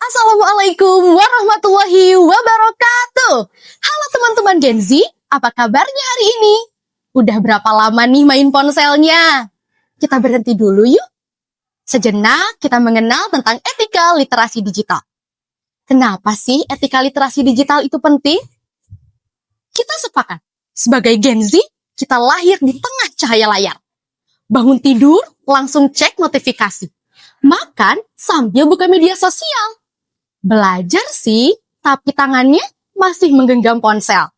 Assalamualaikum warahmatullahi wabarakatuh. Halo teman-teman Gen Z, apa kabarnya hari ini? Udah berapa lama nih main ponselnya? Kita berhenti dulu yuk. Sejenak kita mengenal tentang etika literasi digital. Kenapa sih etika literasi digital itu penting? Kita sepakat, sebagai Gen Z, kita lahir di tengah cahaya layar. Bangun tidur, langsung cek notifikasi. Makan sambil buka media sosial. Belajar sih, tapi tangannya masih menggenggam ponsel.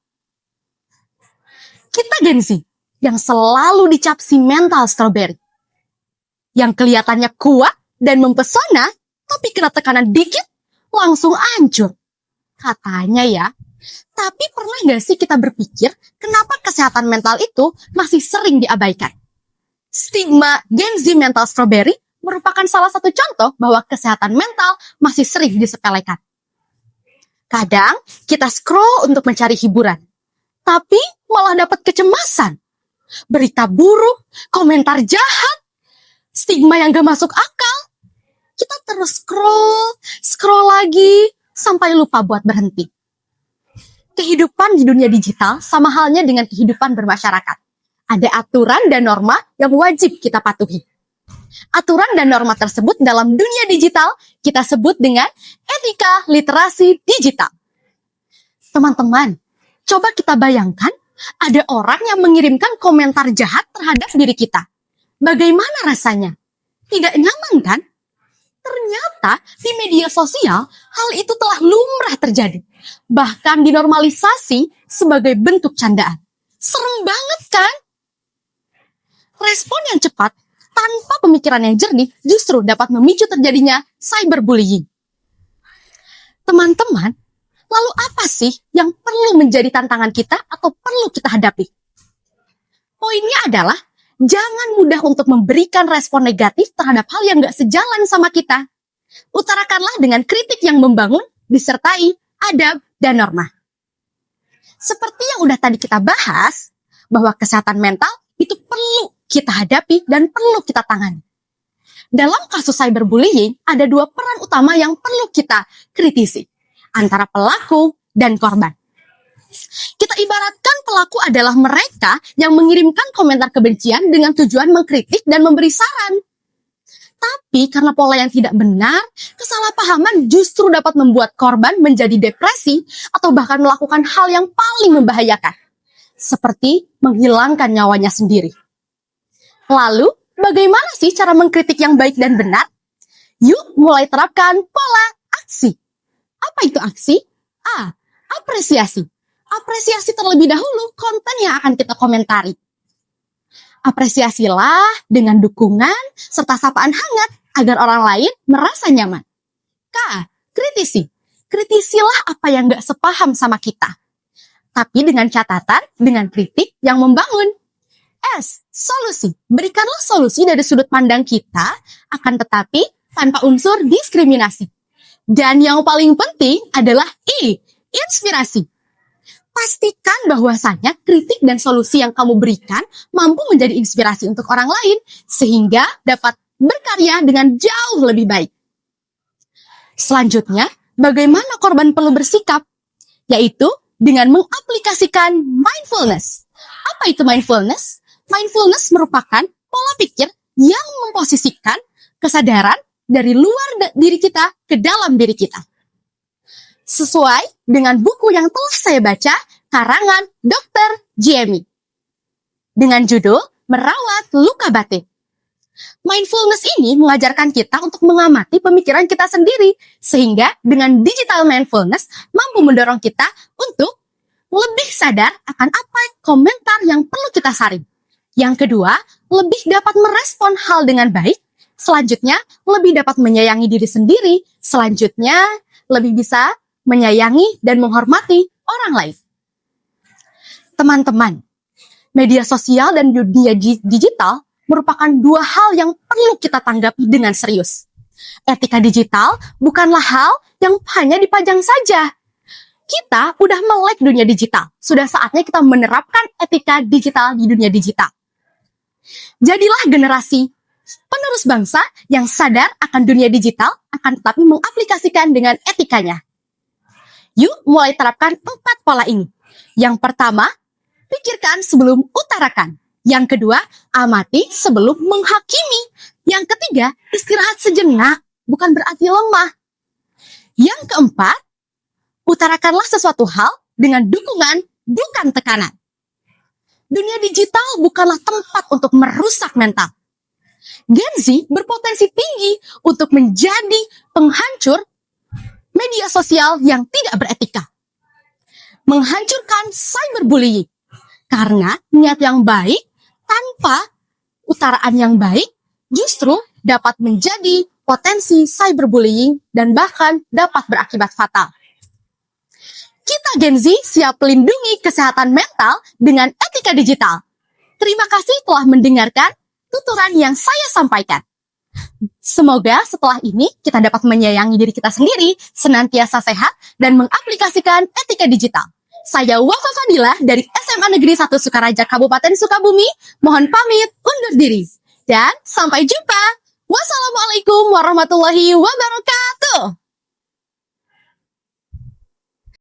Kita Gen Z yang selalu dicap si mental strawberry. Yang kelihatannya kuat dan mempesona, tapi kena tekanan dikit, langsung hancur. Katanya ya, tapi pernah gak sih kita berpikir kenapa kesehatan mental itu masih sering diabaikan? Stigma Gen Z mental strawberry merupakan salah satu contoh bahwa kesehatan mental masih sering disepelekan. Kadang kita scroll untuk mencari hiburan, tapi malah dapat kecemasan. Berita buruk, komentar jahat, stigma yang gak masuk akal. Kita terus scroll lagi, sampai lupa buat berhenti. Kehidupan di dunia digital sama halnya dengan kehidupan bermasyarakat. Ada aturan dan norma yang wajib kita patuhi. Aturan dan norma tersebut dalam dunia digital kita sebut dengan etika literasi digital. Teman-teman, coba kita bayangkan ada orang yang mengirimkan komentar jahat terhadap diri kita. Bagaimana rasanya? Tidak nyaman kan? Ternyata di media sosial hal itu telah lumrah terjadi. Bahkan dinormalisasi sebagai bentuk candaan. Serem banget kan? Respon yang cepat tanpa pemikiran yang jernih justru dapat memicu terjadinya cyberbullying. Teman-teman, lalu apa sih yang perlu menjadi tantangan kita atau perlu kita hadapi? Poinnya adalah, jangan mudah untuk memberikan respon negatif terhadap hal yang gak sejalan sama kita. Utarakanlah dengan kritik yang membangun, disertai adab dan norma. Seperti yang udah tadi kita bahas, bahwa kesehatan mental itu perlu kita hadapi dan perlu kita tangani. Dalam kasus cyberbullying, ada dua peran utama yang perlu kita kritisi, antara pelaku dan korban. Kita ibaratkan pelaku adalah mereka yang mengirimkan komentar kebencian dengan tujuan mengkritik dan memberi saran. Tapi karena pola yang tidak benar, kesalahpahaman justru dapat membuat korban menjadi depresi atau bahkan melakukan hal yang paling membahayakan, seperti menghilangkan nyawanya sendiri. Lalu, bagaimana sih cara mengkritik yang baik dan benar? Yuk mulai terapkan pola aksi. Apa itu aksi? A. Apresiasi. Apresiasi terlebih dahulu konten yang akan kita komentari. Apresiasilah dengan dukungan serta sapaan hangat agar orang lain merasa nyaman. K. Kritisi. Kritisilah apa yang gak sepaham sama kita. Tapi dengan catatan, dengan kritik yang membangun. S. Solusi. Berikanlah solusi dari sudut pandang kita, akan tetapi tanpa unsur diskriminasi. Dan yang paling penting adalah I. Inspirasi. Pastikan bahwasanya kritik dan solusi yang kamu berikan mampu menjadi inspirasi untuk orang lain, sehingga dapat berkarya dengan jauh lebih baik. Selanjutnya, bagaimana korban perlu bersikap? Yaitu dengan mengaplikasikan mindfulness. Apa itu mindfulness? Mindfulness merupakan pola pikir yang memposisikan kesadaran dari luar diri kita ke dalam diri kita. Sesuai dengan buku yang telah saya baca, karangan Dr. Jamie, dengan judul Merawat Luka Batin. Mindfulness ini mengajarkan kita untuk mengamati pemikiran kita sendiri, sehingga dengan digital mindfulness mampu mendorong kita untuk lebih sadar akan apa komentar yang perlu kita saring. Yang kedua, lebih dapat merespon hal dengan baik. Selanjutnya, lebih dapat menyayangi diri sendiri. Selanjutnya, lebih bisa menyayangi dan menghormati orang lain. Teman-teman, media sosial dan dunia digital merupakan dua hal yang perlu kita tanggapi dengan serius. Etika digital bukanlah hal yang hanya dipajang saja. Kita udah melek dunia digital. Sudah saatnya kita menerapkan etika digital di dunia digital. Jadilah generasi Penerus bangsa yang sadar akan dunia digital akan tetapi mengaplikasikan dengan etikanya. Yuk mulai terapkan 4 pola ini. Yang pertama, pikirkan sebelum utarakan. Yang kedua, amati sebelum menghakimi. Yang ketiga, istirahat sejenak, bukan berarti lemah. Yang keempat, utarakanlah sesuatu hal dengan dukungan, bukan tekanan. Dunia digital bukanlah tempat untuk merusak mental. Gen Z berpotensi tinggi untuk menjadi penghancur media sosial yang tidak beretika. Menghancurkan cyberbullying. Karena niat yang baik tanpa utaraan yang baik justru dapat menjadi potensi cyberbullying dan bahkan dapat berakibat fatal. Kita Gen Z siap melindungi kesehatan mental dengan etika digital. Terima kasih telah mendengarkan tuturan yang saya sampaikan. Semoga setelah ini kita dapat menyayangi diri kita sendiri, senantiasa sehat, dan mengaplikasikan etika digital. Saya Wafa Fadila dari SMA Negeri 1 Sukaraja Kabupaten Sukabumi, mohon pamit undur diri. Dan sampai jumpa. Wassalamualaikum warahmatullahi wabarakatuh.